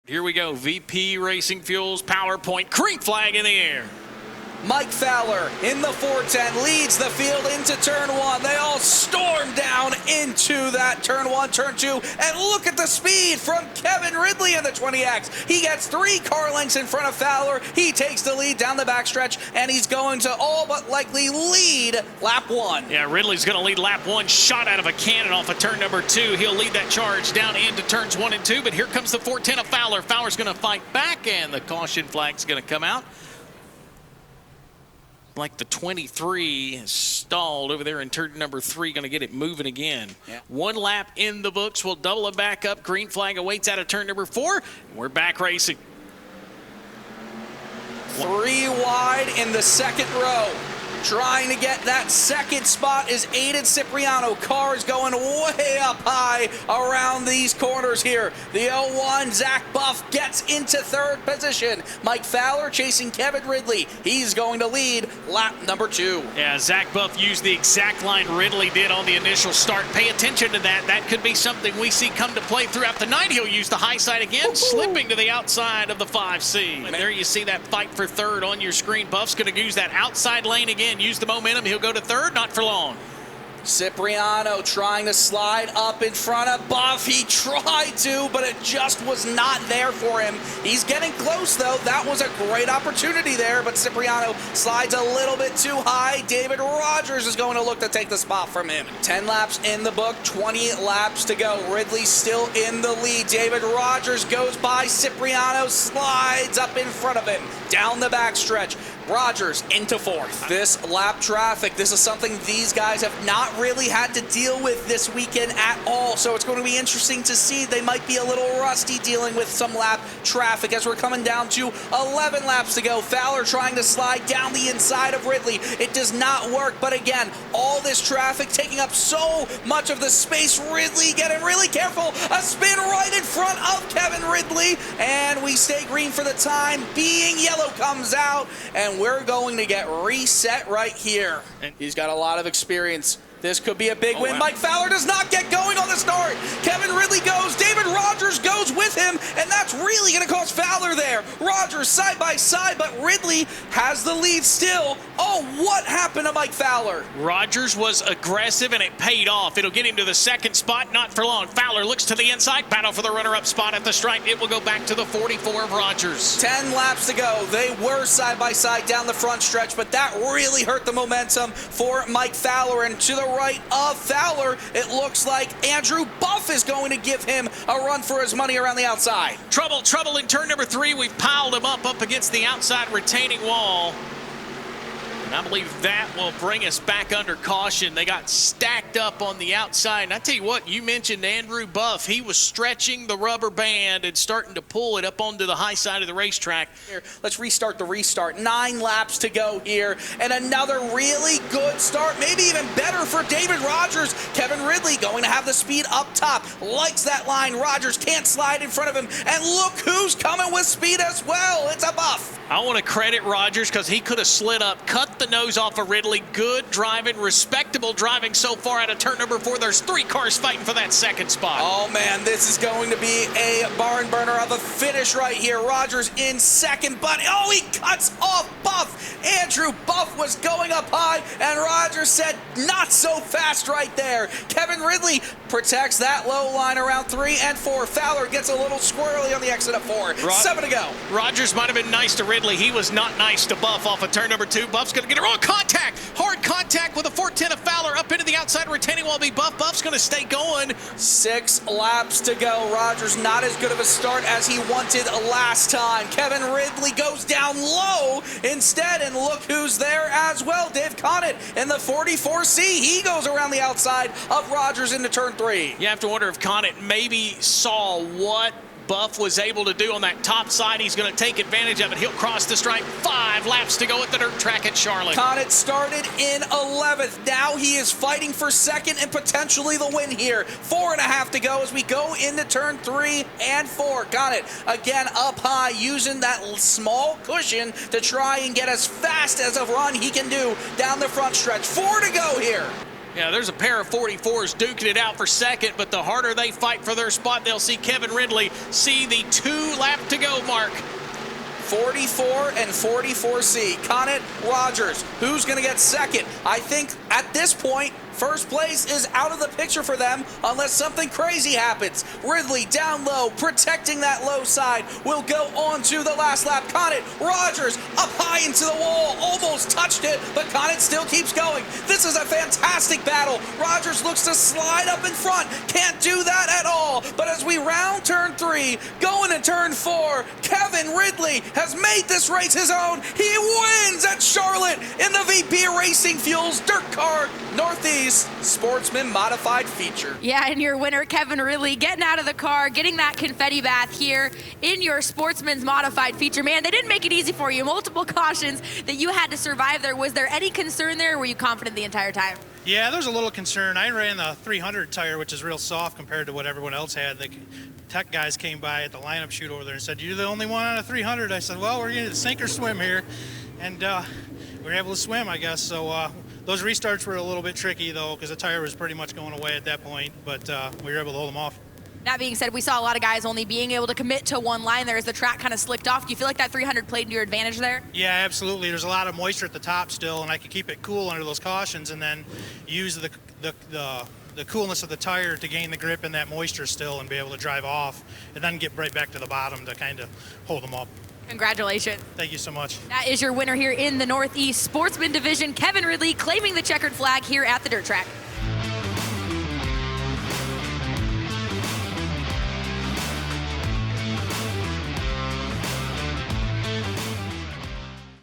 Here we go. VP Racing Fuels PowerPoint. Green flag in the air. Mike Fowler in the 410 leads the field into turn one. They all storm down into that turn one, turn two, and look at the speed from Kevin Ridley in the 20X. He gets 3 car lengths in front of Fowler. He takes the lead down the backstretch, and he's going to all but likely lead lap one. Yeah, Ridley's going to lead lap one, shot out of a cannon off of turn number 2. He'll lead that charge down into turns 1 and 2, but here comes the 410 of Fowler. Fowler's going to fight back, and the caution flag's going to come out. Like the 23 is stalled over there in turn number 3, going to get it moving again. Yeah. 1 lap in the books. We'll double it back up. Green flag awaits out of turn number 4. We're back racing. 3 wide in the second row. Trying to get that second spot is Aiden Cipriano. Cars going way up high around these corners here. The 01, Zach Buff gets into 3rd position. Mike Fowler chasing Kevin Ridley. He's going to lead lap number 2. Yeah, Zach Buff used the exact line Ridley did on the initial start. Pay attention to that. That could be something we see come to play throughout the night. He'll use the high side again, slipping to the outside of the 5C. And there you see that fight for 3rd on your screen. Buff's going to use that outside lane again. Use the momentum. He'll go to 3rd, not for long. Cipriano trying to slide up in front of Buff. He tried to, but it just was not there for him. He's getting close, though. That was a great opportunity there, but Cipriano slides a little bit too high. David Rogers is going to look to take the spot from him. 10 laps in the book, 20 laps to go. Ridley still in the lead. David Rogers goes by. Cipriano slides up in front of him. Down the backstretch. Rogers into 4th. This lap traffic, this is something these guys have not really had to deal with this weekend at all. So it's going to be interesting to see. They might be a little rusty dealing with some lap traffic as we're coming down to 11 laps to go. Fowler trying to slide down the inside of Ridley. It does not work, but again, all this traffic taking up so much of the space. Ridley getting really careful. A spin right in front of Kevin Ridley, and we stay green for the time being. Yellow comes out, and we're going to get reset right here. He's got a lot of experience. This could be a big win. Wow. Mike Fowler does not get going on the start. Kevin Ridley goes. David Rogers goes with him, and that's really going to cost Fowler there. Rogers side by side, but Ridley has the lead still. Oh, what happened to Mike Fowler? Rogers was aggressive, and it paid off. It'll get him to the 2nd spot, not for long. Fowler looks to the inside, battle for the runner-up spot at the stripe. It will go back to the 44 of Rogers. 10 laps to go. They were side by side down the front stretch, but that really hurt the momentum for Mike Fowler. And to the right of Fowler, it looks like Andrew Buff is going to give him a run for his money around the outside. Trouble in turn number 3. We've piled him up against the outside retaining wall. And I believe that will bring us back under caution. They got stacked up on the outside. And I tell you what, you mentioned Andrew Buff. He was stretching the rubber band and starting to pull it up onto the high side of the racetrack. Let's restart the restart. 9 laps to go here. And another really good start, maybe even better for David Rogers. Kevin Ridley going to have the speed up top. Likes that line. Rogers can't slide in front of him. And look who's coming with speed as well. It's a Buff. I want to credit Rogers because he could have slid up, cut the nose off of Ridley. Good driving, respectable driving so far out of turn number 4. There's 3 cars fighting for that 2nd spot. Oh, man, this is going to be a barn burner of a finish right here. Rogers in 2nd, but oh, he cuts off Buff. Andrew Buff was going up high, and Rogers said, not so fast right there. Kevin Ridley protects that low line around 3 and 4. Fowler gets a little squirrely on the exit of 4. 7 to go. Rogers might have been nice to Ridley. He was not nice to Buff off of turn number 2. Buff's going to get a wrong contact. Hard contact with a 410 of Fowler up into the outside retaining wall. Buff's going to stay going. 6 laps to go. Rogers not as good of a start as he wanted last time. Kevin Ridley goes down low instead, and look who's there as well. Dave Conant in the 44C. He goes around the outside of Rogers into turn 3. You have to wonder if Conant maybe saw what Buff was able to do on that top side. He's going to take advantage of it. He'll cross the stripe. 5 laps to go at the dirt track at Charlotte. Conant started in 11th. Now he is fighting for 2nd and potentially the win here. 4.5 to go as we go into turn 3 and 4. Conant again up high, using that small cushion to try and get as fast as a run he can do down the front stretch. 4 to go here. Yeah, there's a pair of 44s duking it out for 2nd, but the harder they fight for their spot, they'll see Kevin Ridley see the 2-lap 44 and 44C. Connet, Rogers. Who's going to get second? I think at this point, first place is out of the picture for them unless something crazy happens. Ridley down low, protecting that low side, will go on to the last lap. Connet, Rogers up high into the wall, almost touched it, but Connet still keeps going. This is a fantastic battle. Rogers looks to slide up in front, can't do that at all. But as we round turn 3, going to turn 4, Kevin Ridley has made this race his own. He wins at Charlotte in the VP Racing Fuels Dirt Car Northeast Sportsman Modified feature. Yeah, and your winner, Kevin Ridley, getting out of the car, getting that confetti bath here in your Sportsman's Modified feature. Man, they didn't make it easy for you. Multiple cautions that you had to survive there. Was there any concern there, or were you confident the entire time? Yeah, there's a little concern. I ran the 300 tire, which is real soft compared to what everyone else had. The tech guys came by at the lineup chute over there and said, "You're the only one on a 300." I said, "Well, we're going to sink or swim here." And we were able to swim, I guess. So those restarts were a little bit tricky, though, because the tire was pretty much going away at that point. But we were able to hold them off. That being said, we saw a lot of guys only being able to commit to one line there as the track kind of slicked off. Do you feel like that 300 played to your advantage there? Yeah, absolutely. There's a lot of moisture at the top still, and I could keep it cool under those cautions and then use the coolness of the tire to gain the grip in that moisture still and be able to drive off and then get right back to the bottom to kind of hold them up. Congratulations. Thank you so much. That is your winner here in the Northeast Sportsman Division, Kevin Ridley, claiming the checkered flag here at the dirt track.